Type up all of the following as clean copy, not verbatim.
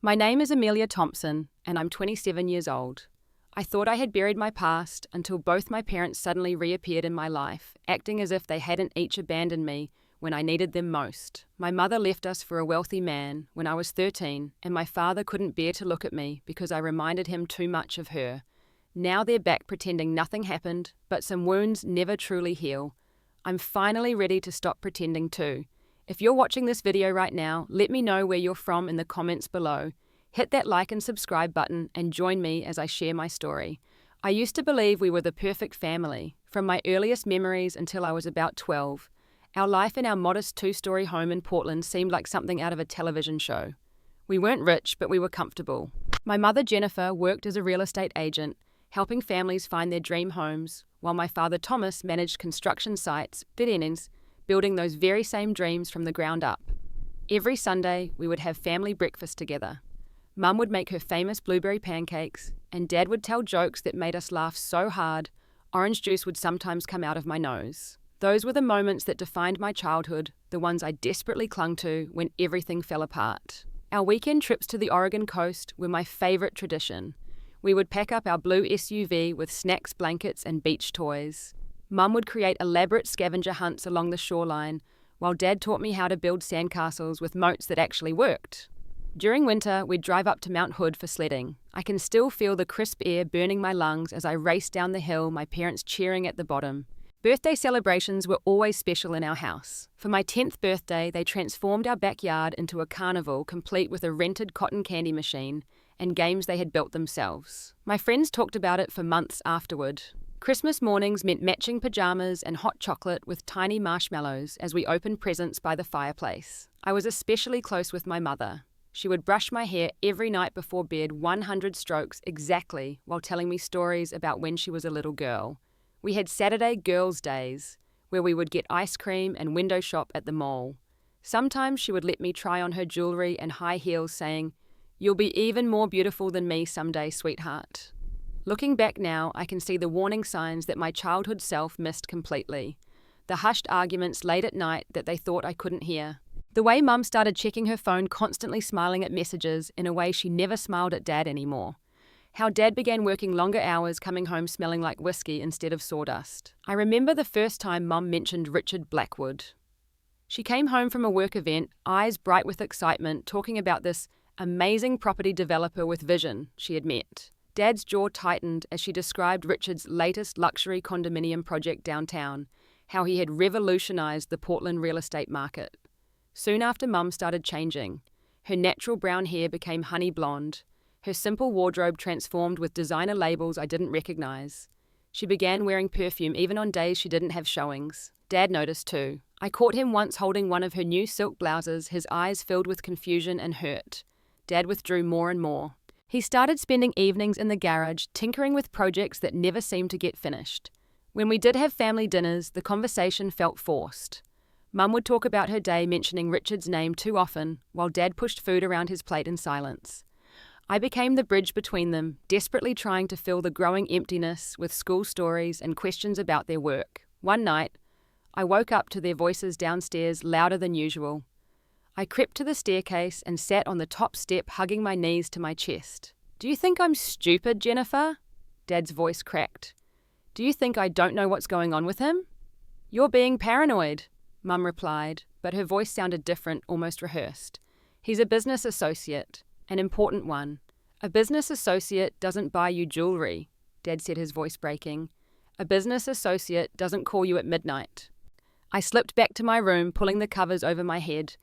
My name is Amelia Thompson, and I'm 27 years old. I thought I had buried my past until both my parents suddenly reappeared in my life, acting as if they hadn't each abandoned me when I needed them most. My mother left us for a wealthy man when I was 13, and my father couldn't bear to look at me because I reminded him too much of her. Now they're back pretending nothing happened, but some wounds never truly heal. I'm finally ready to stop pretending too. If you're watching this video right now, let me know where you're from in the comments below. Hit that like and subscribe button and join me as I share my story. I used to believe we were the perfect family, from my earliest memories until I was about 12. Our life in our modest two-story home in Portland seemed like something out of a television show. We weren't rich, but we were comfortable. My mother, Jennifer, worked as a real estate agent, helping families find their dream homes, while my father, Thomas, managed construction sites, building those very same dreams from the ground up. Every Sunday, we would have family breakfast together. Mum would make her famous blueberry pancakes, and Dad would tell jokes that made us laugh so hard, orange juice would sometimes come out of my nose. Those were the moments that defined my childhood, the ones I desperately clung to when everything fell apart. Our weekend trips to the Oregon coast were my favorite tradition. We would pack up our blue SUV with snacks, blankets, and beach toys. Mum would create elaborate scavenger hunts along the shoreline, while Dad taught me how to build sandcastles with moats that actually worked. During winter, we'd drive up to Mount Hood for sledding. I can still feel the crisp air burning my lungs as I raced down the hill, my parents cheering at the bottom. Birthday celebrations were always special in our house. For my 10th birthday, they transformed our backyard into a carnival complete with a rented cotton candy machine and games they had built themselves. My friends talked about it for months afterward. Christmas mornings meant matching pajamas and hot chocolate with tiny marshmallows as we opened presents by the fireplace. I was especially close with my mother. She would brush my hair every night before bed 100 strokes exactly while telling me stories about when she was a little girl. We had Saturday girls' days, where we would get ice cream and window shop at the mall. Sometimes she would let me try on her jewelry and high heels, saying, "You'll be even more beautiful than me someday, sweetheart." Looking back now, I can see the warning signs that my childhood self missed completely. The hushed arguments late at night that they thought I couldn't hear. The way Mum started checking her phone, constantly smiling at messages in a way she never smiled at Dad anymore. How Dad began working longer hours, coming home smelling like whiskey instead of sawdust. I remember the first time Mum mentioned Richard Blackwood. She came home from a work event, eyes bright with excitement, talking about this amazing property developer with vision she had met. Dad's jaw tightened as she described Richard's latest luxury condominium project downtown, how he had revolutionized the Portland real estate market. Soon after, Mum started changing. Her natural brown hair became honey blonde. Her simple wardrobe transformed with designer labels I didn't recognize. She began wearing perfume even on days she didn't have showings. Dad noticed too. I caught him once holding one of her new silk blouses, his eyes filled with confusion and hurt. Dad withdrew more and more. He started spending evenings in the garage, tinkering with projects that never seemed to get finished. When we did have family dinners, the conversation felt forced. Mum would talk about her day, mentioning Richard's name too often, while Dad pushed food around his plate in silence. I became the bridge between them, desperately trying to fill the growing emptiness with school stories and questions about their work. One night, I woke up to their voices downstairs, louder than usual. I crept to the staircase and sat on the top step, hugging my knees to my chest. "Do you think I'm stupid, Jennifer?" Dad's voice cracked. "Do you think I don't know what's going on with him?" "You're being paranoid," Mum replied, but her voice sounded different, almost rehearsed. "He's a business associate, an important one. A business associate doesn't buy you jewelry," Dad said, his voice breaking. "A business associate doesn't call you at midnight." I slipped back to my room, pulling the covers over my head,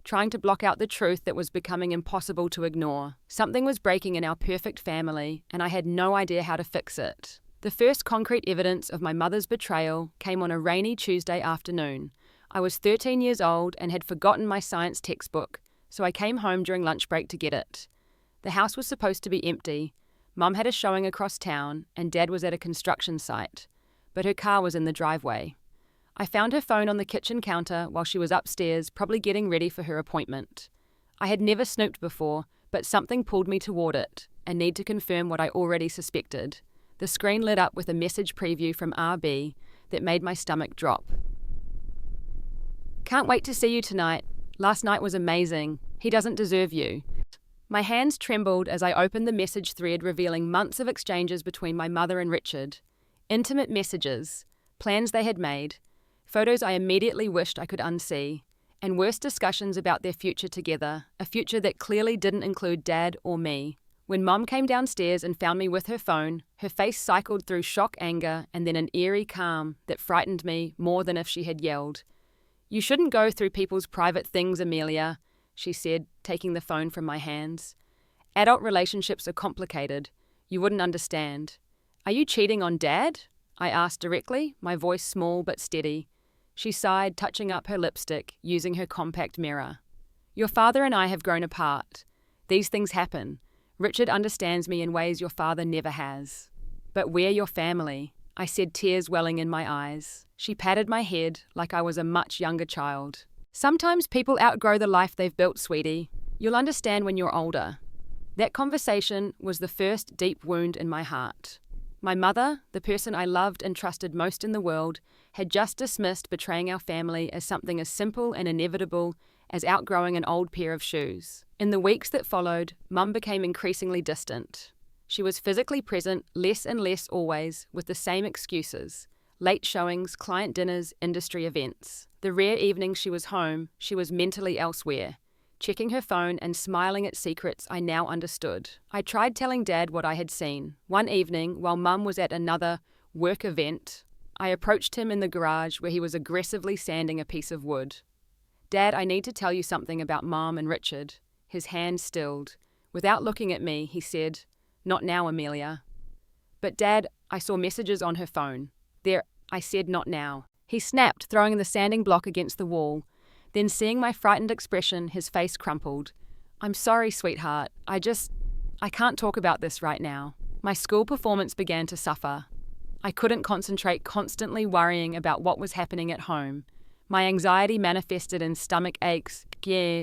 trying to block out the truth that was becoming impossible to ignore. Something was breaking in our perfect family, and I had no idea how to fix it. The first concrete evidence of my mother's betrayal came on a rainy Tuesday afternoon. I was 13 years old and had forgotten my science textbook, so I came home during lunch break to get it. The house was supposed to be empty. Mum had a showing across town, and Dad was at a construction site, but her car was in the driveway. I found her phone on the kitchen counter while she was upstairs, probably getting ready for her appointment. I had never snooped before, but something pulled me toward it, a need to confirm what I already suspected. The screen lit up with a message preview from RB that made my stomach drop. "Can't wait to see you tonight. Last night was amazing. He doesn't deserve you." My hands trembled as I opened the message thread revealing months of exchanges between my mother and Richard. Intimate messages, plans they had made, photos I immediately wished I could unsee, and worse discussions about their future together, a future that clearly didn't include Dad or me. When Mum came downstairs and found me with her phone, her face cycled through shock, anger, and then an eerie calm that frightened me more than if she had yelled. "You shouldn't go through people's private things, Amelia," she said, taking the phone from my hands. "Adult relationships are complicated. You wouldn't understand." "Are you cheating on Dad?" I asked directly, my voice small but steady. She sighed, touching up her lipstick, using her compact mirror. "Your father and I have grown apart. These things happen. Richard understands me in ways your father never has. But we're your family," I said, tears welling in my eyes. She patted my head like I was a much younger child. "Sometimes people outgrow the life they've built, sweetie. You'll understand when you're older." That conversation was the first deep wound in my heart. My mother, the person I loved and trusted most in the world, had just dismissed betraying our family as something as simple and inevitable as outgrowing an old pair of shoes. In the weeks that followed, Mum became increasingly distant. She was physically present, less and less always, with the same excuses: late showings, client dinners, industry events. The rare evenings she was home, she was mentally elsewhere, checking her phone and smiling at secrets I now understood. I tried telling Dad what I had seen. One evening, while Mum was at another work event, I approached him in the garage where he was aggressively sanding a piece of wood. "Dad, I need to tell you something about Mom and Richard." His hand stilled. Without looking at me, he said, "Not now, Amelia." "But Dad, I saw messages on her phone." "There," I said, "not now." He snapped, throwing the sanding block against the wall. Then, seeing my frightened expression, his face crumpled. "I'm sorry, sweetheart. I can't talk about this right now." My school performance began to suffer. I couldn't concentrate, constantly worrying about what was happening at home. My anxiety manifested in stomach aches,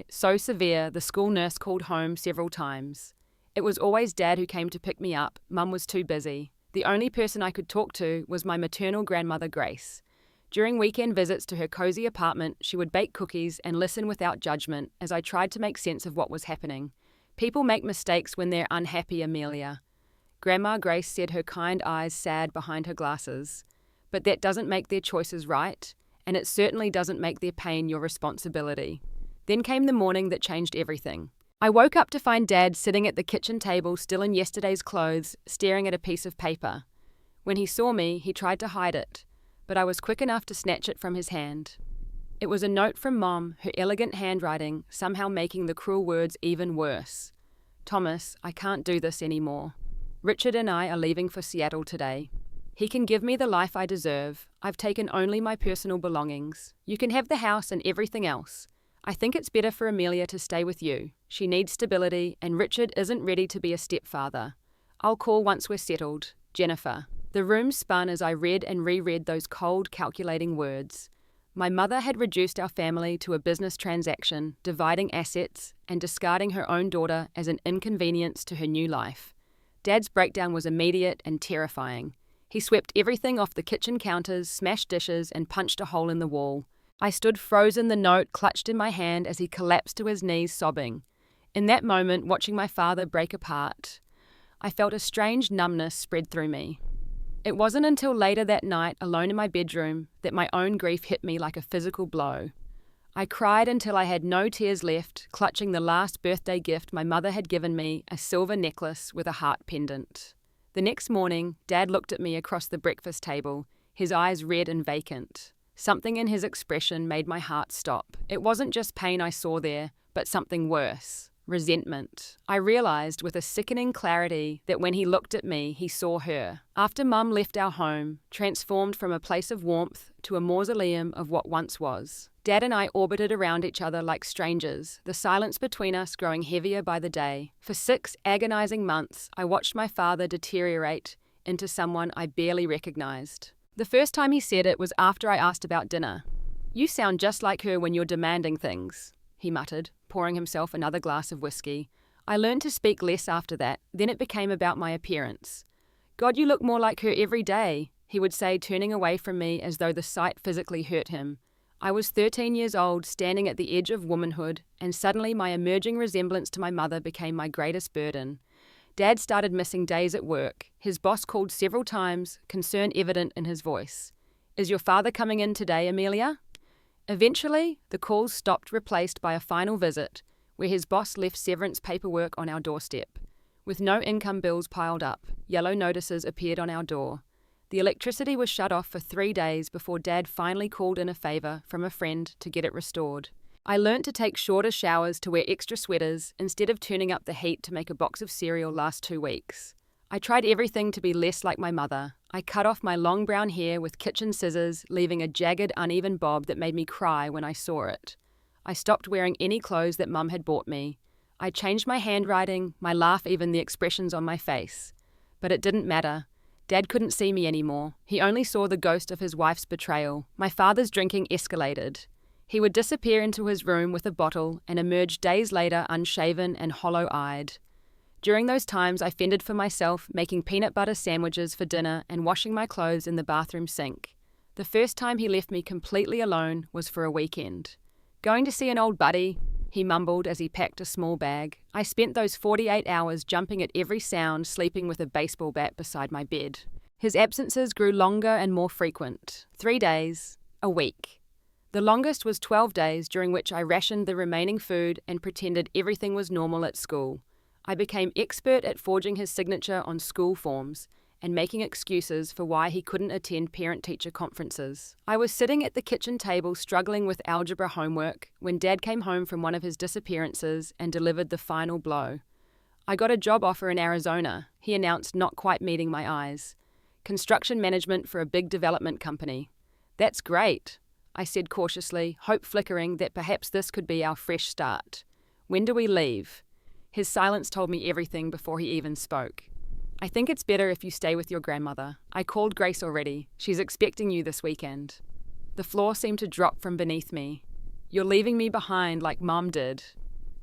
so severe the school nurse called home several times. It was always Dad who came to pick me up. Mum was too busy. The only person I could talk to was my maternal grandmother, Grace. During weekend visits to her cozy apartment, she would bake cookies and listen without judgment as I tried to make sense of what was happening. "People make mistakes when they're unhappy, Amelia." Grandma Grace said, her kind eyes sad behind her glasses. "But that doesn't make their choices right, and it certainly doesn't make their pain your responsibility." Then came the morning that changed everything. I woke up to find Dad sitting at the kitchen table, still in yesterday's clothes, staring at a piece of paper. When he saw me, he tried to hide it, but I was quick enough to snatch it from his hand. It was a note from Mom, her elegant handwriting somehow making the cruel words even worse. "Thomas, I can't do this anymore. Richard and I are leaving for Seattle today. He can give me the life I deserve. I've taken only my personal belongings. You can have the house and everything else. I think it's better for Amelia to stay with you. She needs stability, and Richard isn't ready to be a stepfather. I'll call once we're settled. Jennifer." The room spun as I read and reread those cold, calculating words. My mother had reduced our family to a business transaction, dividing assets and discarding her own daughter as an inconvenience to her new life. Dad's breakdown was immediate and terrifying. He swept everything off the kitchen counters, smashed dishes, and punched a hole in the wall. I stood frozen, the note clutched in my hand as he collapsed to his knees, sobbing. In that moment, watching my father break apart, I felt a strange numbness spread through me. It wasn't until later that night, alone in my bedroom, that my own grief hit me like a physical blow. I cried until I had no tears left, clutching the last birthday gift my mother had given me, a silver necklace with a heart pendant. The next morning, Dad looked at me across the breakfast table, his eyes red and vacant. Something in his expression made my heart stop. It wasn't just pain I saw there, but something worse. Resentment. I realized with a sickening clarity that when he looked at me, he saw her. After Mum left our home, transformed from a place of warmth to a mausoleum of what once was, Dad and I orbited around each other like strangers, the silence between us growing heavier by the day. For 6 agonizing months, I watched my father deteriorate into someone I barely recognized. The first time he said it was after I asked about dinner. "You sound just like her when you're demanding things," he muttered, pouring himself another glass of whiskey. I learned to speak less after that. Then it became about my appearance. "God, you look more like her every day," he would say, turning away from me as though the sight physically hurt him. I was 13 years old, standing at the edge of womanhood, and suddenly my emerging resemblance to my mother became my greatest burden. Dad started missing days at work. His boss called several times, concern evident in his voice. "Is your father coming in today, Amelia?" Eventually, the calls stopped, replaced by a final visit, where his boss left severance paperwork on our doorstep. With no income bills piled up, yellow notices appeared on our door. The electricity was shut off for 3 days before Dad finally called in a favour from a friend to get it restored. I learnt to take shorter showers, to wear extra sweaters, instead of turning up the heat to make a box of cereal last 2 weeks. I tried everything to be less like my mother. I cut off my long brown hair with kitchen scissors, leaving a jagged, uneven bob that made me cry when I saw it. I stopped wearing any clothes that Mum had bought me. I changed my handwriting, my laugh, even the expressions on my face. But it didn't matter. Dad couldn't see me anymore. He only saw the ghost of his wife's betrayal. My father's drinking escalated. He would disappear into his room with a bottle and emerge days later unshaven and hollow-eyed. During those times, I fended for myself, making peanut butter sandwiches for dinner and washing my clothes in the bathroom sink. The first time he left me completely alone was for a weekend. "Going to see an old buddy," he mumbled as he packed a small bag. I spent those 48 hours jumping at every sound, sleeping with a baseball bat beside my bed. His absences grew longer and more frequent. 3 days, a week. The longest was 12 days, during which I rationed the remaining food and pretended everything was normal at school. I became expert at forging his signature on school forms and making excuses for why he couldn't attend parent-teacher conferences. I was sitting at the kitchen table struggling with algebra homework when Dad came home from one of his disappearances and delivered the final blow. "I got a job offer in Arizona," he announced, not quite meeting my eyes. "Construction management for a big development company." "That's great," I said cautiously, hope flickering that perhaps this could be our fresh start. "When do we leave?" His silence told me everything before he even spoke. "I think it's better if you stay with your grandmother. I called Grace already. She's expecting you this weekend." The floor seemed to drop from beneath me. "You're leaving me behind like Mom did."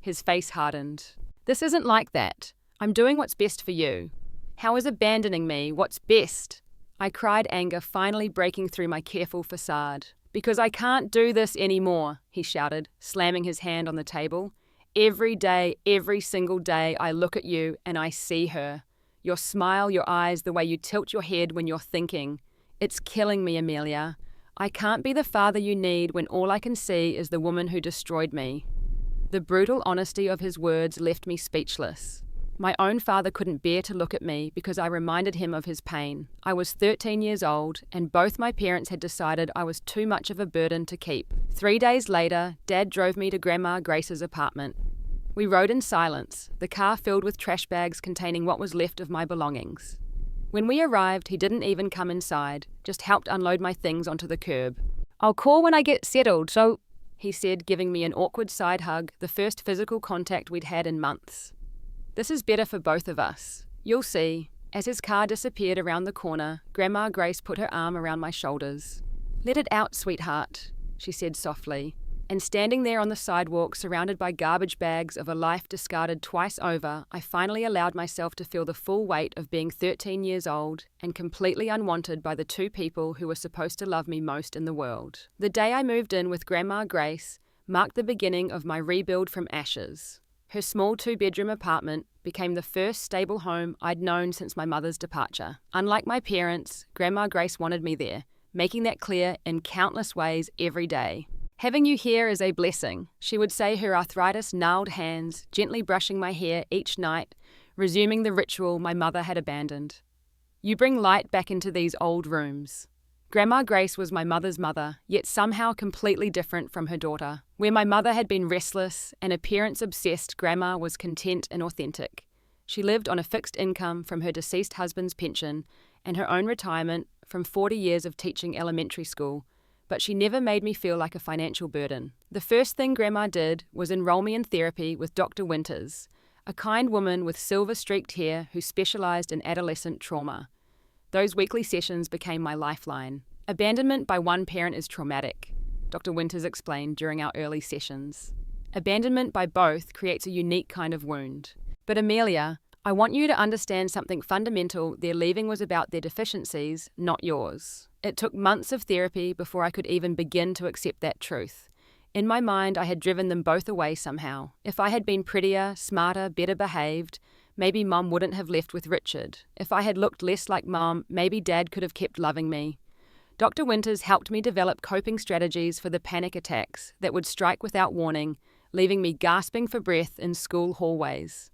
His face hardened. "This isn't like that. I'm doing what's best for you." "How is abandoning me what's best?" I cried, anger finally breaking through my careful facade. "Because I can't do this anymore," he shouted, slamming his hand on the table. "Every day, every single day, I look at you and I see her. Your smile, your eyes, the way you tilt your head when you're thinking. It's killing me, Amelia. I can't be the father you need when all I can see is the woman who destroyed me." The brutal honesty of his words left me speechless. My own father couldn't bear to look at me because I reminded him of his pain. I was 13 years old, and both my parents had decided I was too much of a burden to keep. 3 days later, Dad drove me to Grandma Grace's apartment. We rode in silence, the car filled with trash bags containing what was left of my belongings. When we arrived, he didn't even come inside, just helped unload my things onto the curb. "I'll call when I get settled, so," he said, giving me an awkward side hug, the first physical contact we'd had in months. "This is better for both of us. You'll see." As his car disappeared around the corner, Grandma Grace put her arm around my shoulders. "Let it out, sweetheart," she said softly. And standing there on the sidewalk, surrounded by garbage bags of a life discarded twice over, I finally allowed myself to feel the full weight of being 13 years old and completely unwanted by the two people who were supposed to love me most in the world. The day I moved in with Grandma Grace marked the beginning of my rebuild from ashes. Her small 2-bedroom apartment became the first stable home I'd known since my mother's departure. Unlike my parents, Grandma Grace wanted me there, making that clear in countless ways every day. "Having you here is a blessing," she would say, her arthritis-gnarled hands gently brushing my hair each night, resuming the ritual my mother had abandoned. "You bring light back into these old rooms." Grandma Grace was my mother's mother, yet somehow completely different from her daughter. Where my mother had been restless and appearance-obsessed, Grandma was content and authentic. She lived on a fixed income from her deceased husband's pension and her own retirement from 40 years of teaching elementary school, but she never made me feel like a financial burden. The first thing Grandma did was enroll me in therapy with Dr. Winters, a kind woman with silver-streaked hair who specialized in adolescent trauma. Those weekly sessions became my lifeline. "Abandonment by one parent is traumatic," Dr. Winters explained during our early sessions. "Abandonment by both creates a unique kind of wound. But Amelia, I want you to understand something fundamental. Their leaving was about their deficiencies, not yours." It took months of therapy before I could even begin to accept that truth. In my mind, I had driven them both away somehow. If I had been prettier, smarter, better behaved, maybe Mum wouldn't have left with Richard. If I had looked less like Mum, maybe Dad could have kept loving me. Dr. Winters helped me develop coping strategies for the panic attacks that would strike without warning, leaving me gasping for breath in school hallways.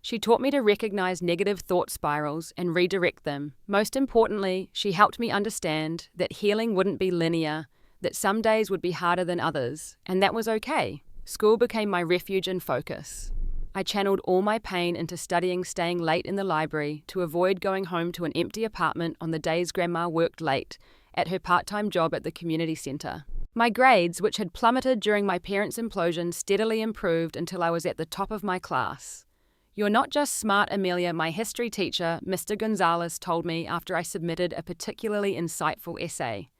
She taught me to recognize negative thought spirals and redirect them. Most importantly, she helped me understand that healing wouldn't be linear, that some days would be harder than others, and that was okay. School became my refuge and focus. I channeled all my pain into studying, staying late in the library to avoid going home to an empty apartment on the days Grandma worked late at her part-time job at the community centre. My grades, which had plummeted during my parents' implosion, steadily improved until I was at the top of my class. "You're not just smart, Amelia," my history teacher, Mr. Gonzalez, told me after I submitted a particularly insightful essay.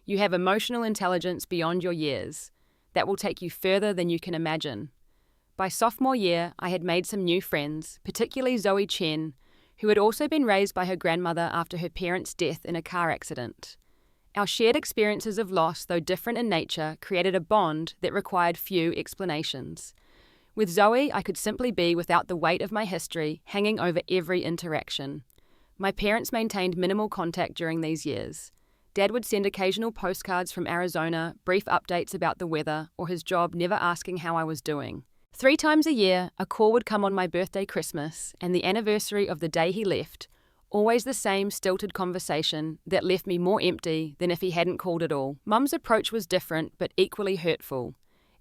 "You have emotional intelligence beyond your years. That will take you further than you can imagine." By sophomore year, I had made some new friends, particularly Zoe Chen, who had also been raised by her grandmother after her parents' death in a car accident. Our shared experiences of loss, though different in nature, created a bond that required few explanations. With Zoe, I could simply be without the weight of my history hanging over every interaction. My parents maintained minimal contact during these years. Dad would send occasional postcards from Arizona, brief updates about the weather, or his job, never asking how I was doing. 3 times a year, a call would come on my birthday, Christmas, and the anniversary of the day he left, always the same stilted conversation that left me more empty than if he hadn't called at all. Mum's approach was different, but equally hurtful.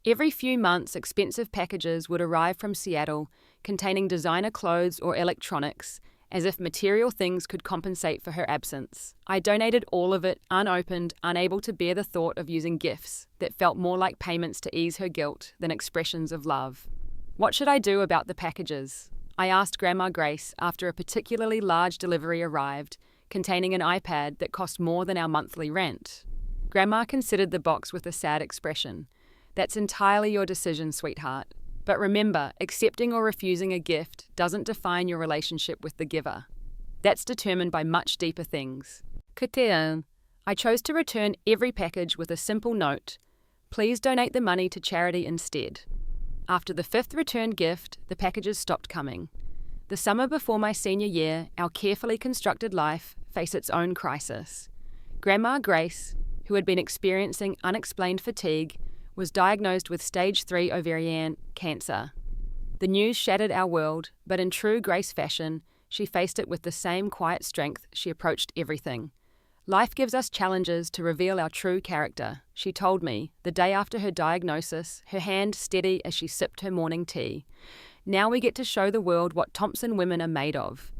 Every few months, expensive packages would arrive from Seattle containing designer clothes or electronics, as if material things could compensate for her absence. I donated all of it, unopened, unable to bear the thought of using gifts that felt more like payments to ease her guilt than expressions of love. What should I do about the packages? I asked Grandma Grace after a particularly large delivery arrived, containing an iPad that cost more than our monthly rent. Grandma considered the box with a sad expression. "That's entirely your decision, sweetheart. But remember, accepting or refusing a gift doesn't define your relationship with the giver. That's determined by much deeper things." I chose to return every package with a simple note: "Please donate the money to charity instead." After the 5th returned gift, the packages stopped coming. The summer before my senior year, our carefully constructed life faced its own crisis. Grandma Grace, who had been experiencing unexplained fatigue, was diagnosed with stage 3 ovarian cancer. The news shattered our world, but in true Grace fashion, she faced it with the same quiet strength she approached everything. "Life gives us challenges to reveal our true character," she told me the day after her diagnosis, her hand steady as she sipped her morning tea. "Now we get to show the world what Thompson women are made of."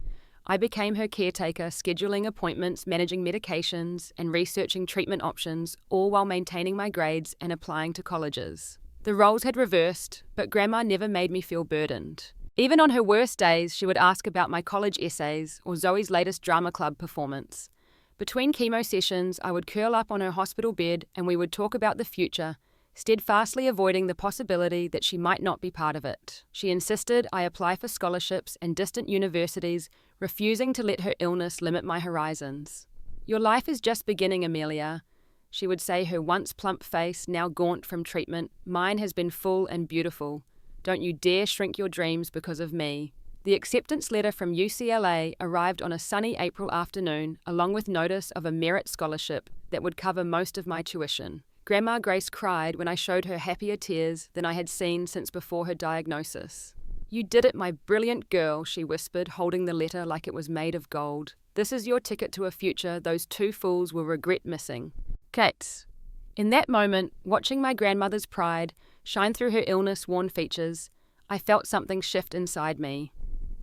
I became her caretaker, scheduling appointments, managing medications, and researching treatment options, all while maintaining my grades and applying to colleges. The roles had reversed, but Grandma never made me feel burdened. Even on her worst days, she would ask about my college essays or Zoe's latest drama club performance. Between chemo sessions, I would curl up on her hospital bed and we would talk about the future, steadfastly avoiding the possibility that she might not be part of it. She insisted I apply for scholarships and distant universities, refusing to let her illness limit my horizons. "Your life is just beginning, Amelia," she would say, her once plump face now gaunt from treatment. "Mine has been full and beautiful. Don't you dare shrink your dreams because of me." The acceptance letter from UCLA arrived on a sunny April afternoon, along with notice of a merit scholarship that would cover most of my tuition. Grandma Grace cried when I showed her happier tears than I had seen since before her diagnosis. "You did it, my brilliant girl," she whispered, holding the letter like it was made of gold. "This is your ticket to a future those 2 fools will regret missing." Kate. In that moment, watching my grandmother's pride shine through her illness-worn features, I felt something shift inside me.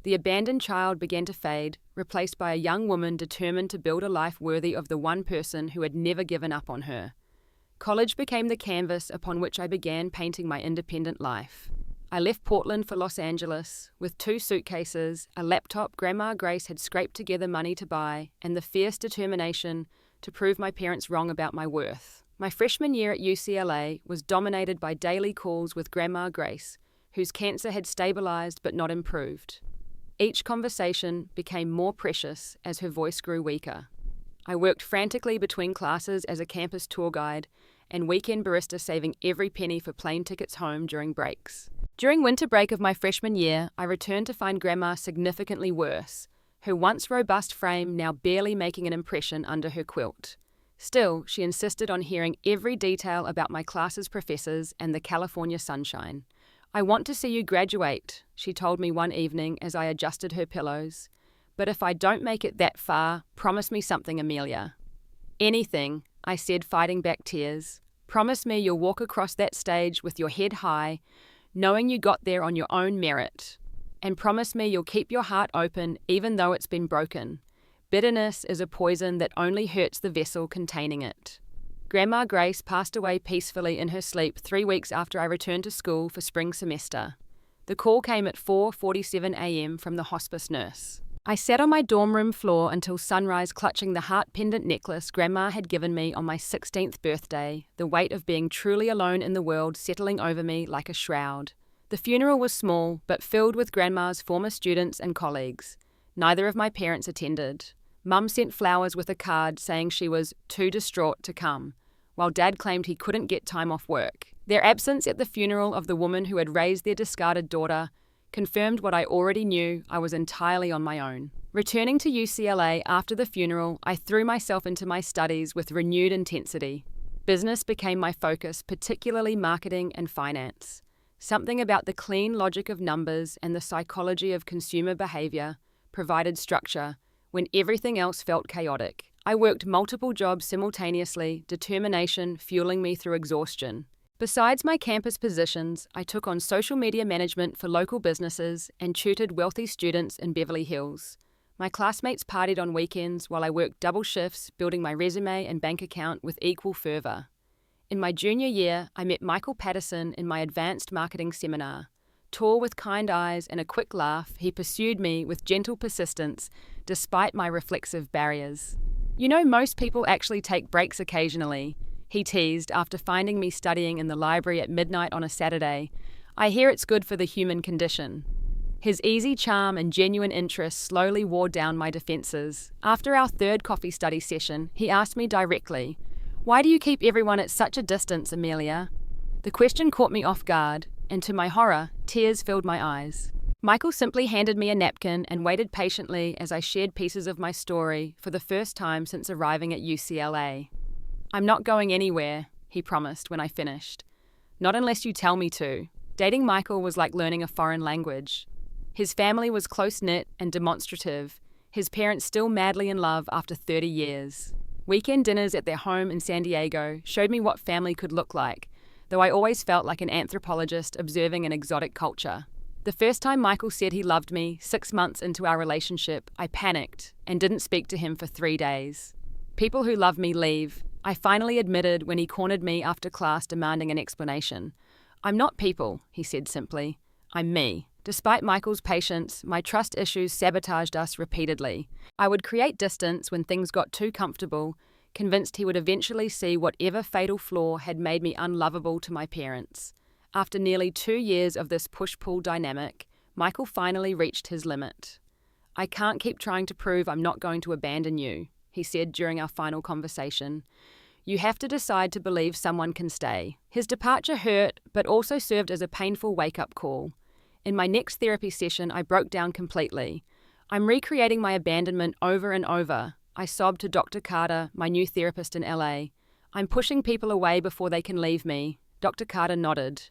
The abandoned child began to fade, replaced by a young woman determined to build a life worthy of the one person who had never given up on her. College became the canvas upon which I began painting my independent life. I left Portland for Los Angeles with 2 suitcases, a laptop Grandma Grace had scraped together money to buy, and the fierce determination to prove my parents wrong about my worth. My freshman year at UCLA was dominated by daily calls with Grandma Grace, whose cancer had stabilized but not improved. Each conversation became more precious as her voice grew weaker. I worked frantically between classes as a campus tour guide and weekend barista, saving every penny for plane tickets home during breaks. During winter break of my freshman year, I returned to find Grandma significantly worse, her once robust frame now barely making an impression under her quilt. Still, she insisted on hearing every detail about my class's professors and the California sunshine. "I want to see you graduate," she told me one evening as I adjusted her pillows. "But if I don't make it that far, promise me something, Amelia." "Anything," I said, fighting back tears. "Promise me you'll walk across that stage with your head high, knowing you got there on your own merit. And promise me you'll keep your heart open even though it's been broken. Bitterness is a poison that only hurts the vessel containing it." Grandma Grace passed away peacefully in her sleep 3 weeks after I returned to school for spring semester. The call came at 4:47 a.m. from the hospice nurse. I sat on my dorm room floor until sunrise, clutching the heart pendant necklace Grandma had given me on my 16th birthday, the weight of being truly alone in the world settling over me like a shroud. The funeral was small, but filled with Grandma's former students and colleagues. Neither of my parents attended. Mum sent flowers with a card saying she was too distraught to come, while Dad claimed he couldn't get time off work. Their absence at the funeral of the woman who had raised their discarded daughter confirmed what I already knew: I was entirely on my own. Returning to UCLA after the funeral, I threw myself into my studies with renewed intensity. Business became my focus, particularly marketing and finance. Something about the clean logic of numbers and the psychology of consumer behavior provided structure when everything else felt chaotic. I worked multiple jobs simultaneously, determination fueling me through exhaustion. Besides my campus positions, I took on social media management for local businesses and tutored wealthy students in Beverly Hills. My classmates partied on weekends while I worked double shifts, building my resume and bank account with equal fervor. In my junior year, I met Michael Patterson in my advanced marketing seminar. Tall with kind eyes and a quick laugh, he pursued me with gentle persistence despite my reflexive barriers. "You know, most people actually take breaks occasionally," he teased after finding me studying in the library at midnight on a Saturday. "I hear it's good for the human condition." His easy charm and genuine interest slowly wore down my defenses. After our third coffee study session, he asked me directly, "Why do you keep everyone at such a distance, Amelia?" The question caught me off guard, and to my horror, tears filled my eyes. Michael simply handed me a napkin and waited patiently as I shared pieces of my story for the first time since arriving at UCLA. "I'm not going anywhere," he promised when I finished. "Not unless you tell me to." Dating Michael was like learning a foreign language. His family was close-knit and demonstrative, his parents still madly in love after 30 years. Weekend dinners at their home in San Diego showed me what family could look like, though I always felt like an anthropologist observing an exotic culture. The first time Michael said he loved me, 6 months into our relationship, I panicked and didn't speak to him for 3 days. "People who love me leave," I finally admitted when he cornered me after class demanding an explanation. "I'm not people," he said simply. "I'm me." Despite Michael's patience, my trust issues sabotaged us repeatedly. I would create distance when things got too comfortable, convinced he would eventually see whatever fatal flaw had made me unlovable to my parents. After nearly 2 years of this push-pull dynamic, Michael finally reached his limit. "I can't keep trying to prove I'm not going to abandon you," he said during our final conversation. "You have to decide to believe someone can stay." His departure hurt, but also served as a painful wake-up call. In my next therapy session, I broke down completely. "I'm recreating my abandonment over and over," I sobbed to Dr. Carter, my new therapist in LA. "I'm pushing people away before they can leave me." Dr. Carter nodded.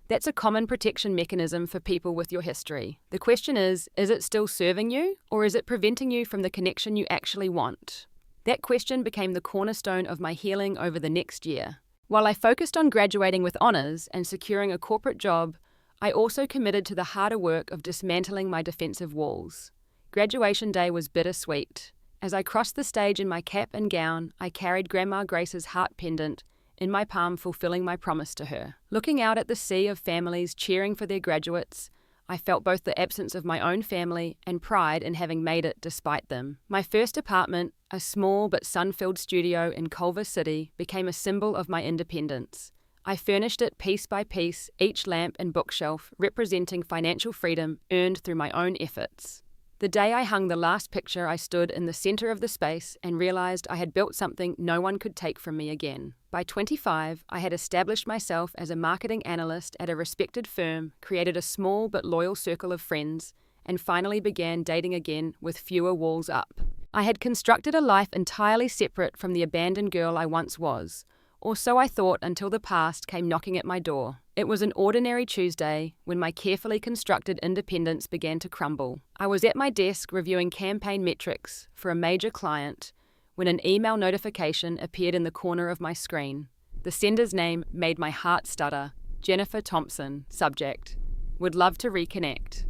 "That's a common protection mechanism for people with your history. The question is it still serving you, or is it preventing you from the connection you actually want?" That question became the cornerstone of my healing over the next year. While I focused on graduating with honors and securing a corporate job, I also committed to the harder work of dismantling my defensive walls. Graduation day was bittersweet. As I crossed the stage in my cap and gown, I carried Grandma Grace's heart pendant in my palm, fulfilling my promise to her. Looking out at the sea of families cheering for their graduates, I felt both the absence of my own family and pride in having made it despite them. My first apartment, a small but sun-filled studio in Culver City, became a symbol of my independence. I furnished it piece by piece, each lamp and bookshelf representing financial freedom earned through my own efforts. The day I hung the last picture, I stood in the center of the space and realized I had built something no one could take from me again. By 25, I had established myself as a marketing analyst at a respected firm, created a small but loyal circle of friends, and finally began dating again with fewer walls up. I had constructed a life entirely separate from the abandoned girl I once was, or so I thought until the past came knocking at my door. It was an ordinary Tuesday when my carefully constructed independence began to crumble. I was at my desk reviewing campaign metrics for a major client when an email notification appeared in the corner of my screen. The sender's name made my heart stutter. Jennifer Thompson, subject. Would love to reconnect.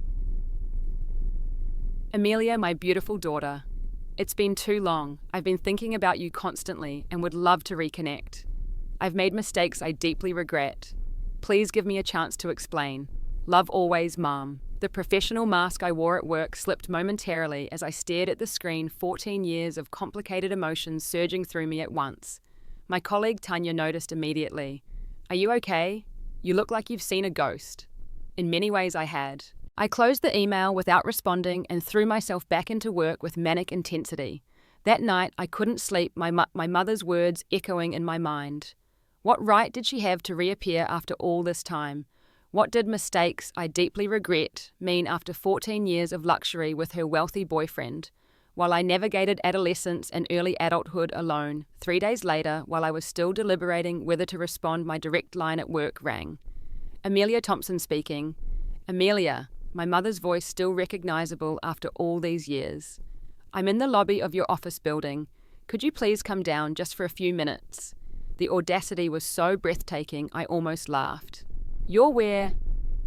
Amelia, my beautiful daughter. It's been too long. I've been thinking about you constantly and would love to reconnect. I've made mistakes I deeply regret. Please give me a chance to explain. Love always, Mom. The professional mask I wore at work slipped momentarily as I stared at the screen, 14 years of complicated emotions surging through me at once. My colleague Tanya noticed immediately. Are you okay? You look like you've seen a ghost. In many ways I had. I closed the email without responding and threw myself back into work with manic intensity. That night I couldn't sleep, my mother's words echoing in my mind. What right did she have to reappear after all this time? What did mistakes I deeply regret mean after 14 years of luxury with her wealthy boyfriend? While I navigated adolescence and early adulthood alone, 3 days later, while I was still deliberating whether to respond, my direct line at work rang. Amelia Thompson speaking. Amelia, my mother's voice still recognizable after all these years. I'm in the lobby of your office building. Could you please come down just for a few minutes? The audacity was so breathtaking, I almost laughed. You're where?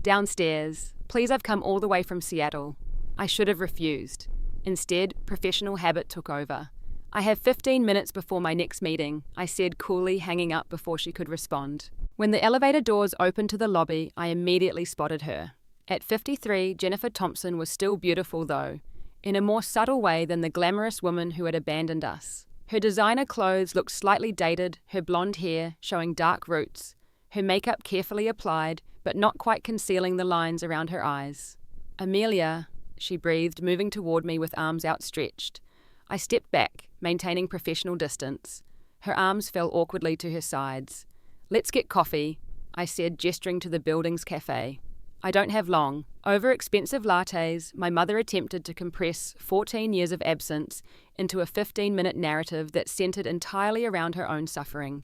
Downstairs. Please, I've come all the way from Seattle. I should have refused. Instead, professional habit took over. I have 15 minutes before my next meeting, I said, coolly, hanging up before she could respond. When the elevator doors opened to the lobby, I immediately spotted her. At 53, Jennifer Thompson was still beautiful, though, in a more subtle way than the glamorous woman who had abandoned us. Her designer clothes looked slightly dated, her blonde hair showing dark roots, her makeup carefully applied, but not quite concealing the lines around her eyes. Amelia, she breathed, moving toward me with arms outstretched. I stepped back, maintaining professional distance. Her arms fell awkwardly to her sides. Let's get coffee, I said, gesturing to the building's cafe. I don't have long. Over expensive lattes, my mother attempted to compress 14 years of absence into a 15-minute narrative that centered entirely around her own suffering.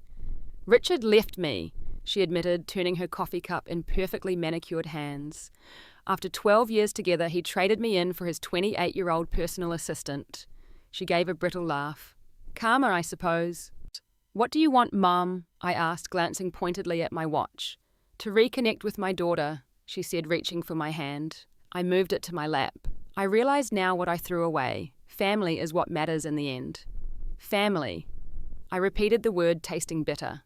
Richard left me, she admitted, turning her coffee cup in perfectly manicured hands. After 12 years together, he traded me in for his 28-year-old personal assistant. She gave a brittle laugh. Karma, I suppose. What do you want, Mum? I asked, glancing pointedly at my watch. To reconnect with my daughter, she said, reaching for my hand. I moved it to my lap. I realized now what I threw away. Family is what matters in the end. Family. I repeated the word, tasting bitter.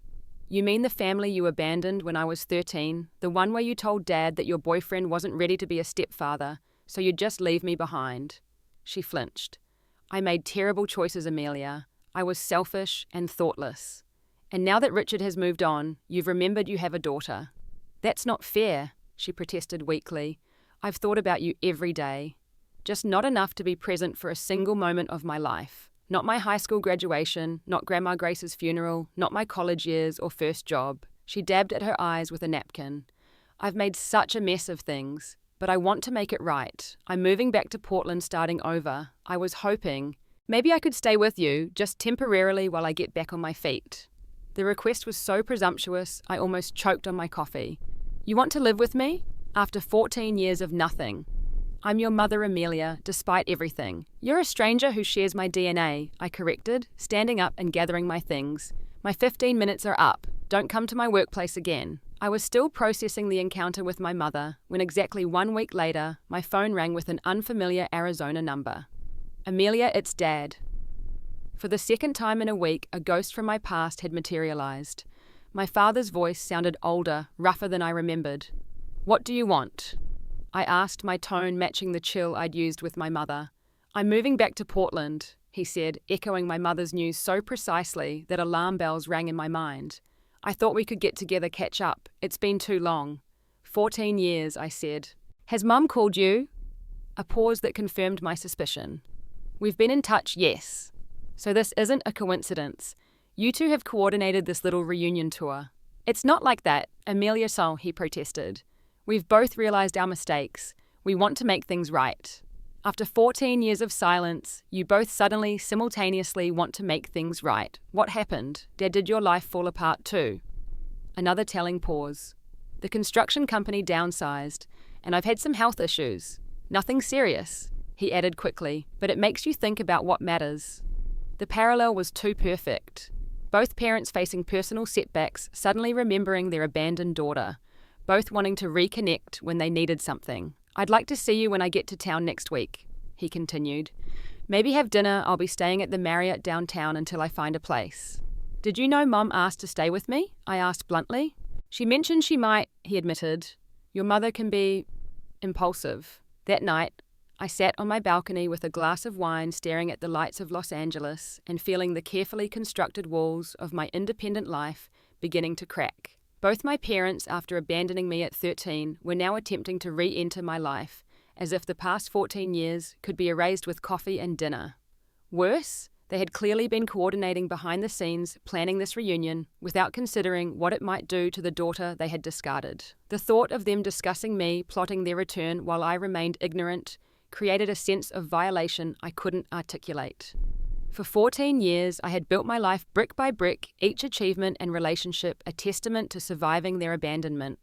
You mean the family you abandoned when I was 13, the one where you told Dad that your boyfriend wasn't ready to be a stepfather, so you'd just leave me behind? She flinched. I made terrible choices, Amelia. I was selfish and thoughtless. And now that Richard has moved on, you've remembered you have a daughter. That's not fair, she protested weakly. I've thought about you every day. Just not enough to be present for a single moment of my life. Not my high school graduation, not Grandma Grace's funeral, not my college years or first job. She dabbed at her eyes with a napkin. I've made such a mess of things, but I want to make it right. I'm moving back to Portland, starting over. I was hoping maybe I could stay with you, just temporarily while I get back on my feet. The request was so presumptuous, I almost choked on my coffee. You want to live with me? After 14 years of nothing. I'm your mother, Amelia, despite everything. You're a stranger who shares my DNA, I corrected, standing up and gathering my things. My 15 minutes are up. Don't come to my workplace again. I was still processing the encounter with my mother when exactly 1 week later, my phone rang with an unfamiliar Arizona number. Amelia, it's Dad. For the second time in a week, a ghost from my past had materialized. My father's voice sounded older, rougher than I remembered. What do you want? I asked, my tone matching the chill I'd used with my mother. I'm moving back to Portland, he said, echoing my mother's news so precisely that alarm bells rang in my mind. I thought we could get together, catch up. It's been too long. 14 years, I said. Has Mum called you? A pause that confirmed my suspicion. We've been in touch, yes. So this isn't a coincidence. You two have coordinated this little reunion tour. It's not like that, Amelia Sol, he protested. We've both realized our mistakes. We want to make things right. After 14 years of silence, you both suddenly, simultaneously want to make things right. What happened? Did your life fall apart too? Another telling pause. The construction company downsized, and I've had some health issues. Nothing serious, he added quickly, but it makes you think about what matters. The parallel was too perfect. Both parents facing personal setbacks, suddenly remembering their abandoned daughter, both wanting to reconnect when they needed something. I'd like to see you when I get to town next week, he continued. Maybe have dinner. I'll be staying at the Marriott downtown until I find a place. Did you know Mum asked to stay with me? I asked bluntly. She mentioned she might, he admitted. Your mother can be impulsive. That night, I sat on my balcony with a glass of wine staring at the lights of Los Angeles and feeling the carefully constructed walls of my independent life beginning to crack. Both my parents, after abandoning me at 13, were now attempting to re-enter my life, as if the past 14 years could be erased with coffee and dinner. Worse, they had clearly been coordinating behind the scenes, planning this reunion, without considering what it might do to the daughter they had discarded. The thought of them discussing me, plotting their return while I remained ignorant, created a sense of violation I couldn't articulate. For 14 years, I had built my life brick by brick, each achievement and relationship a testament to surviving their abandonment.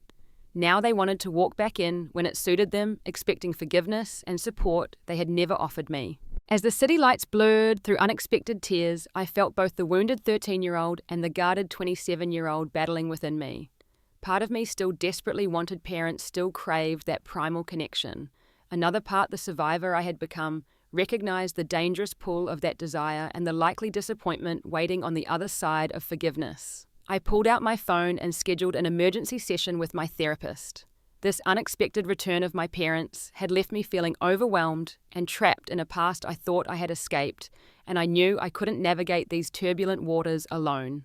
Now they wanted to walk back in when it suited them, expecting forgiveness and support they had never offered me. As the city lights blurred through unexpected tears, I felt both the wounded 13-year-old and the guarded 27-year-old battling within me. Part of me still desperately wanted parents, still craved that primal connection. Another part, the survivor I had become, recognized the dangerous pull of that desire and the likely disappointment waiting on the other side of forgiveness. I pulled out my phone and scheduled an emergency session with my therapist. This unexpected return of my parents had left me feeling overwhelmed and trapped in a past I thought I had escaped, and I knew I couldn't navigate these turbulent waters alone.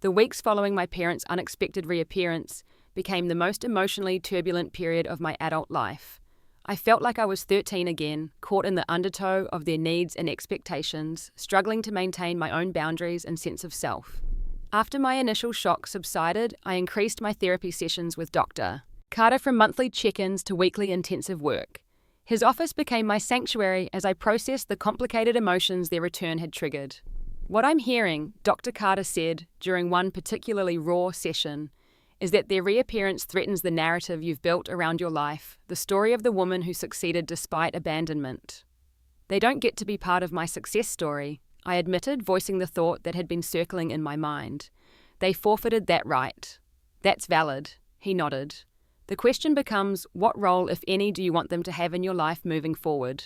The weeks following my parents' unexpected reappearance became the most emotionally turbulent period of my adult life. I felt like I was 13 again, caught in the undertow of their needs and expectations, struggling to maintain my own boundaries and sense of self. After my initial shock subsided, I increased my therapy sessions with Dr. Carter from monthly check-ins to weekly intensive work. His office became my sanctuary as I processed the complicated emotions their return had triggered. What I'm hearing, Dr. Carter said during one particularly raw session, is that their reappearance threatens the narrative you've built around your life, the story of the woman who succeeded despite abandonment. They don't get to be part of my success story, I admitted, voicing the thought that had been circling in my mind. They forfeited that right. That's valid, he nodded. The question becomes, what role, if any, do you want them to have in your life moving forward?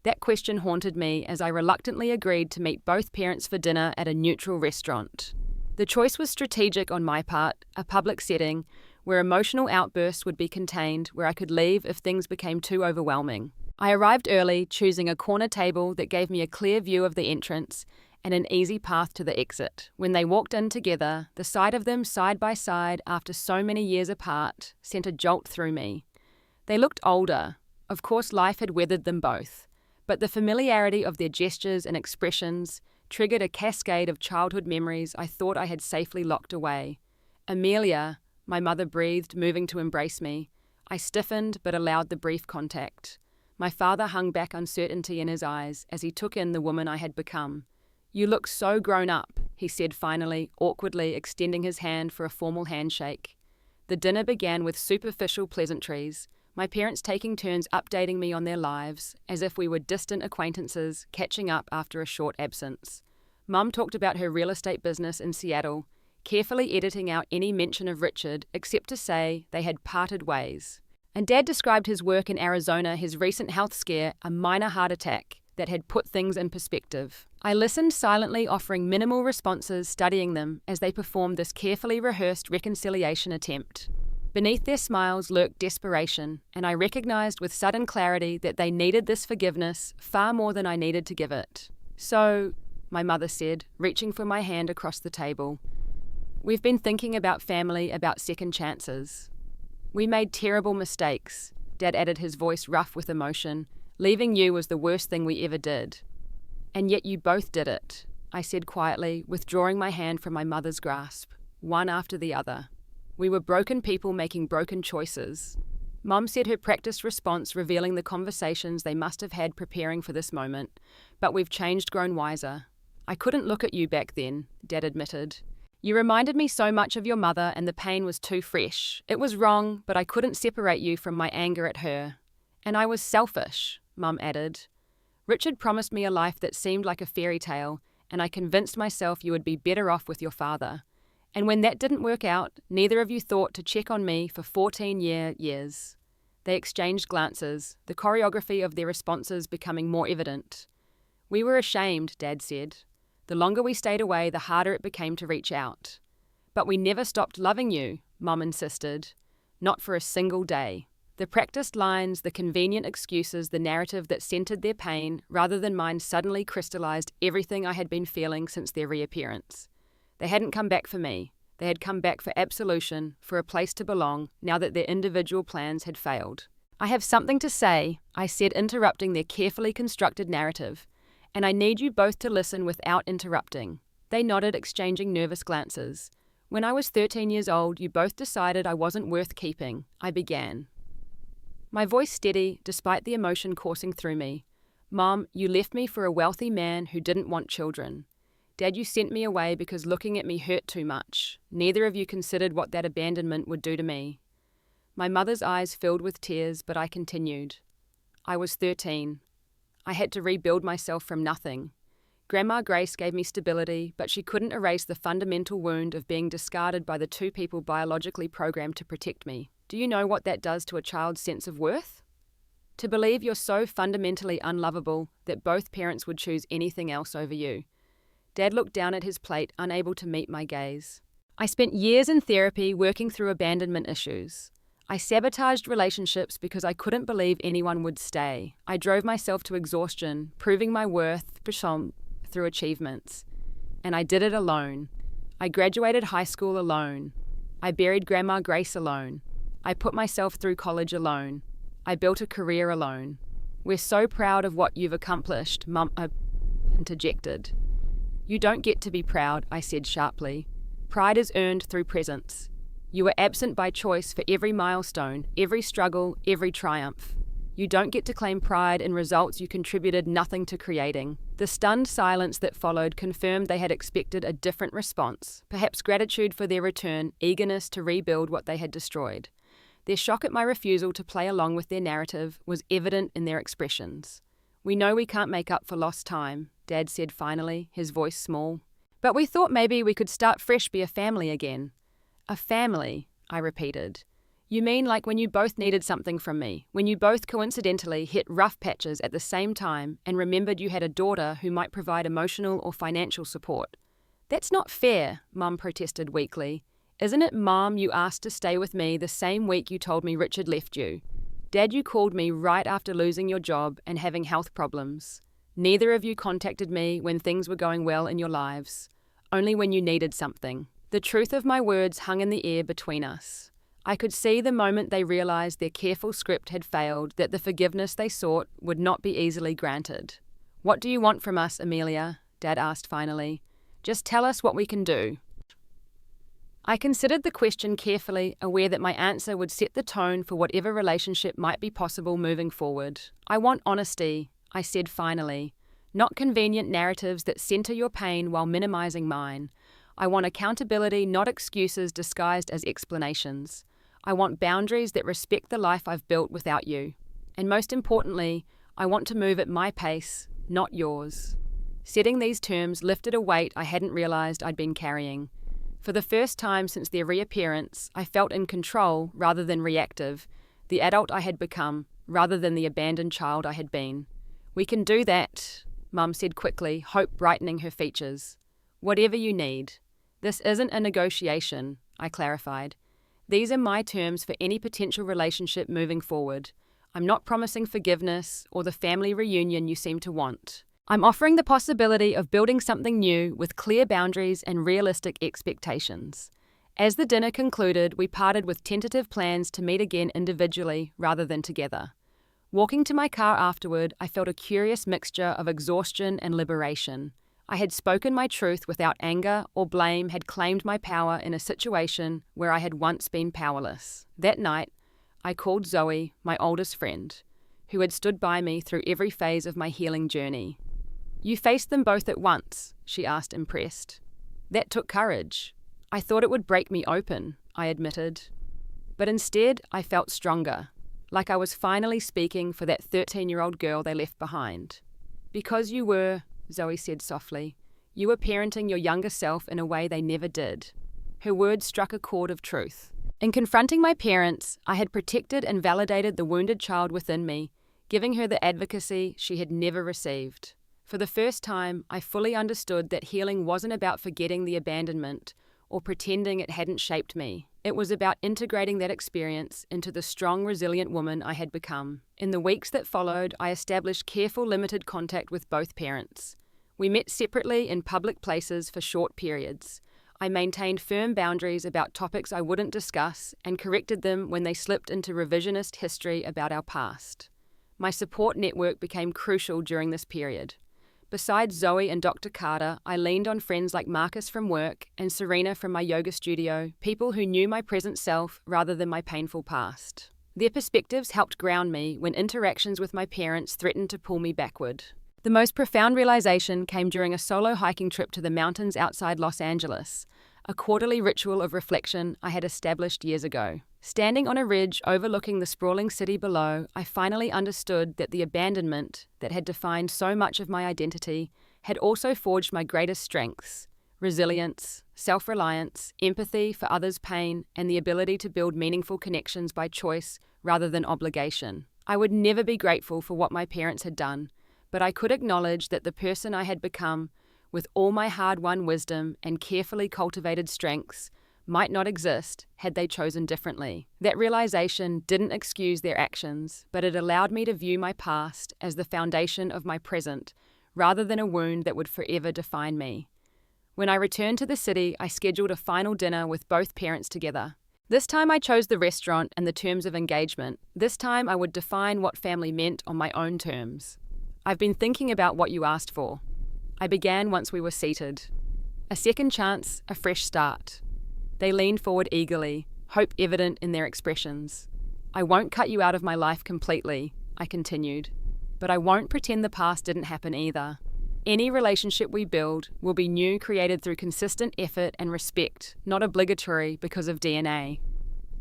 That question haunted me as I reluctantly agreed to meet both parents for dinner at a neutral restaurant. The choice was strategic on my part, a public setting where emotional outbursts would be contained, where I could leave if things became too overwhelming. I arrived early, choosing a corner table that gave me a clear view of the entrance and an easy path to the exit. When they walked in together, the sight of them side by side after so many years apart sent a jolt through me. They looked older. Of course, life had weathered them both, but the familiarity of their gestures and expressions triggered a cascade of childhood memories I thought I had safely locked away. Amelia, my mother breathed, moving to embrace me. I stiffened but allowed the brief contact. My father hung back uncertainty in his eyes as he took in the woman I had become. You look so grown up, he said finally, awkwardly extending his hand for a formal handshake. The dinner began with superficial pleasantries, my parents taking turns updating me on their lives, as if we were distant acquaintances catching up after a short absence. Mum talked about her real estate business in Seattle, carefully editing out any mention of Richard except to say they had parted ways. And Dad described his work in Arizona, his recent health scare, a minor heart attack that had put things in perspective. I listened silently, offering minimal responses, studying them as they performed this carefully rehearsed reconciliation attempt. Beneath their smiles lurked desperation, and I recognized with sudden clarity that they needed this forgiveness far more than I needed to give it. So, my mother said, reaching for my hand across the table, we've been thinking about family, about second chances. We made terrible mistakes, Dad added, his voice rough with emotion. Leaving you was the worst thing we ever did. And yet you both did it, I said quietly, withdrawing my hand from my mother's grasp, one after the other. We were broken people making broken choices. Mum said her practiced response revealing the conversations they must have had preparing for this moment, but we've changed, grown wiser. I couldn't look at you back then, Dad admitted. You reminded me so much of your mother and the pain was too fresh. It was wrong, but I couldn't separate you from my anger at her. And I was selfish, Mum added. Richard promised me a life that seemed like a fairy tale, and I convinced myself you would be better off with your father. And when that didn't work out, neither of you thought to check on me for 14 years. They exchanged glances, the choreography of their responses becoming more evident. We were ashamed, Dad said. The longer we stayed away, the harder it became to reach out. But we never stopped loving you, Mum insisted. Not for a single day. The practiced lines, the convenient excuses, the narrative that centered their pain, rather than mine, suddenly crystallized everything I had been feeling since their reappearance. They hadn't come back for me. They had come back for absolution, for a place to belong, now that their individual plans had failed. I have something to say, I said, interrupting their carefully constructed narrative, and I need you both to listen without interrupting. They nodded, exchanging nervous glances. When I was 13 years old, you both decided I wasn't worth keeping. I began. My voice steady, despite the emotion coursing through me. Mom, you left me for a wealthy man who didn't want children. Dad, you sent me away because looking at me hurt too much. Neither of you considered what that abandonment would do to me. My mother's eyes filled with tears, but I continued. I was 13. I had to rebuild myself from nothing. Grandma Grace gave me stability, but she couldn't erase the fundamental wound of being discarded by the two people biologically programmed to protect me. Do you know what that does to a child's sense of worth? To believe you're so fundamentally unlovable that both parents would choose anything else over you. Dad looked down at his plate, unable to meet my gaze. I spent years in therapy working through abandonment issues. I sabotaged relationships because I couldn't believe anyone would stay. I drove myself to exhaustion, proving my worth through achievements. And I did it alone. I graduated high school alone. I buried Grandma Grace alone. I put myself through college alone. I built a career alone. We're so proud of what you've accomplished, Mum interjected. You don't get to be proud, I said sharply. Pride is earned through presence. You were absent by choice for every milestone, every struggle, every triumph. You don't get to claim pride in results you contributed nothing to creating. The stunned silence that followed confirmed they had expected a different response, perhaps gratitude for their return, eagerness to rebuild what they had destroyed. Their shock at my refusal to play along with their narrative was evident in their expressions. We know we can't make up for lost time, Dad said finally, his voice small. But we thought maybe we could start fresh, be a family again. A family, I repeated. You mean like when you both needed something from me, when you both coincidentally hit rough patches at the same time and remembered you had a daughter who might provide emotional or financial support. That's not fair, Mum protested weakly. Isn't it, Mom, you asked to stay with me the same week you told me Richard left you? Dad, you called me right after losing your job and having health problems. Neither of you contacted me when things were going well in your lives, only when you needed something. The truth of my words hung in the air between us. I could see the moment they realized their careful script had failed, that the forgiveness they sought would not be easily granted. What do you want from us, Amelia? Dad asked finally. Just tell us what we can do. I considered the question carefully, aware that my answer would set the tone for whatever relationship might be possible moving forward. I want honesty, I said finally. Not convenient narratives that center your pain while minimizing mine. I want accountability, not excuses disguised as explanations. I want boundaries that respect the life I've built without you. And most importantly, I want to move at my pace, not yours. Setting these terms lifted a weight I hadn't realized I'd been carrying. For the first time since their reappearance, I felt in control rather than reactive, the adult I had become rather than the abandoned child I had been. We can do that, Mum said quickly, hope brightening her features. Whatever you need. This isn't a negotiation, I clarified. These are my terms for any potential relationship moving forward. I'm not promising forgiveness or the family reunion you seem to want. I'm offering the possibility of building something new with clear boundaries and realistic expectations. As the dinner concluded, we parted with tentative plans to meet again individually rather than together. Walking to my car afterward, I felt a curious mixture of exhaustion and liberation. I had spoken my truth without anger or blame, had claimed my power in a situation where I had once been powerless. That night, I called Zoe, my oldest friend, who had stood by me through every phase of my healing journey. "You faced them both at once?" she asked, impressed. "That took courage." "I thought it would break me open," I admitted. But instead, I felt stronger, like I was finally speaking for that 13-year-old girl they left behind. "Because you were," Zoe said softly, "you were parenting your younger self in a way they never did." Her words struck a chord of truth. In confronting my parents, I had protected and validated the wounded child within me, giving her the advocacy she had never received. For the first time, I fully understood that healing wasn't about forgetting the abandonment or pretending it hadn't shaped me. It was about integrating that experience into the strong, resilient woman I had become. In the weeks that followed, I established careful, limited contact with both parents. We met separately in public places for short periods. I maintained firm boundaries about topics I wouldn't discuss and corrected them when they slipped into revisionist history about our past. My support network became crucial during this period. Besides Zoe and Dr. Carter, I leaned on friends like Marcus from work and Serena from my yoga studio, people who knew my present self rather than my painful past. Their perspectives helped ground me when interactions with my parents threatened to pull me backward. The most profound realization came during a solo hiking trip to the mountains outside Los Angeles, a quarterly ritual of reflection I had established years ago. Standing on a ridge overlooking the sprawling city below, I finally understood that the abandonment that had defined so much of my identity had also forged my greatest strengths: resilience, self-reliance, empathy for others' pain, and the ability to build meaningful connections by choice rather than obligation. I would never be grateful for what my parents had done, but I could acknowledge that the person I had become, with all my hard-won wisdom and carefully cultivated strengths, might not exist had they chosen differently. That realization didn't excuse their actions, but it allowed me to view my past as the foundation of my present, rather than a wound that would forever define me. When I returned to the city, I scheduled a final dinner with both parents together. This time I chose the restaurant and the terms of engagement. This time I would define what family meant on my own terms. "I've been thinking about what you asked for." I began once we were seated. "A second chance, a fresh start." They leaned forward eagerly, hope evident in their expressions. "I won't cut you out of my life completely," I continued, "but I won't pretend the past didn't happen either. Any relationship we build will be new, created through consistent effort and respect, not obligatory because of DNA."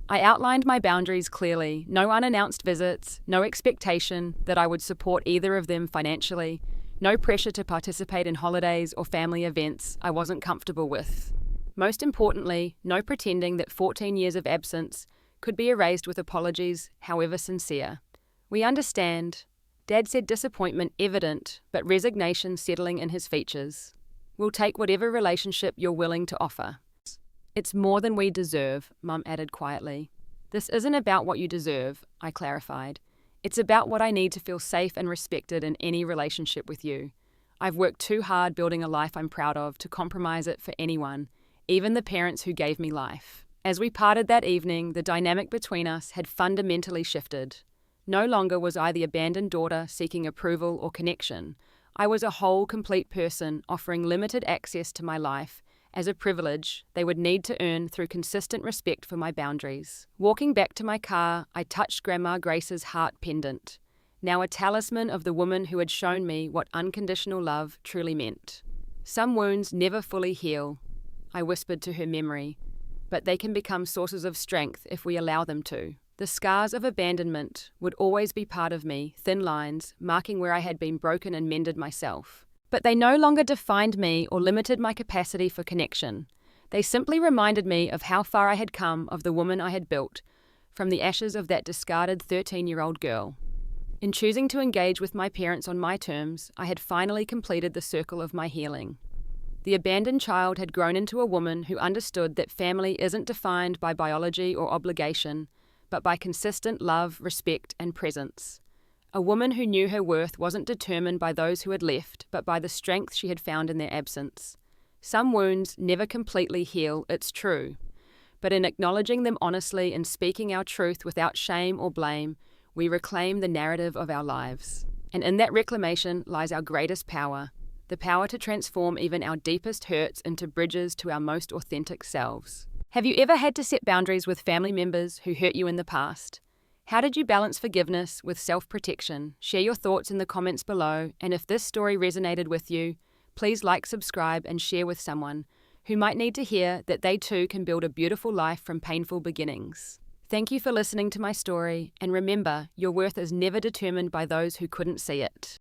I outlined my boundaries clearly: no unannounced visits, no expectation that I would support either of them financially, no pressure to participate in holidays or family events I wasn't comfortable with. Most importantly, no pretending that 14 years of absence could be erased with apologies, however sincere. "We understand." Dad said, disappointment evident, but resignation settling in his features. "We'll take whatever relationship you're willing to offer." "It's more than we deserve," Mum added quietly. "This isn't about what you deserve," I clarified. "It's about what I need to feel safe and respected in any relationship with you. I've worked too hard building a life I'm proud of to compromise it for anyone, even the parents who gave me life." As we parted that evening, the dynamic between us had fundamentally shifted. No longer was I the abandoned daughter seeking approval or connection. I was a whole, complete person offering limited access to my life as a privilege they would need to earn through consistent respect for my boundaries. Walking back to my car, I touched Grandma Grace's heart pendant, now a talisman of the woman who had shown me what unconditional love truly meant. "Some wounds never fully heal," I whispered to her memory, "but they can become sources of strength if we allow them to." The scars of abandonment would always be part of me, thin lines, marking where I had been broken and mended myself. But they no longer defined me or limited my capacity for connection. They simply reminded me of how far I had come, of the woman I had built, from the ashes of that discarded 13-year-old girl. In choosing to engage with my parents on my terms, I had finally completed the circle of my healing. The abandoned child had grown into a woman who understood that family isn't defined by biology or obligation, but by consistent love, respect, and presence. A woman who knew her worth wasn't determined by those who had left, but by the strength she had found in their absence. Some wounds never completely heal, it's true, but in acknowledging them honestly and speaking our truth without shame or blame, we reclaim the narrative of our lives. And in that reclamation lies our greatest power, the power to transform even our deepest hurts into bridges to our most authentic selves. Have you ever had to set boundaries with family members who hurt you in the past? How did you balance forgiveness with self-protection? Share your thoughts in the comments below, and if this story resonated with you, please like, subscribe, and share with someone who might need to hear that they too can build a beautiful life from painful beginnings. Thank you for listening to my story, and remember, your worth is never determined by those who couldn't see it.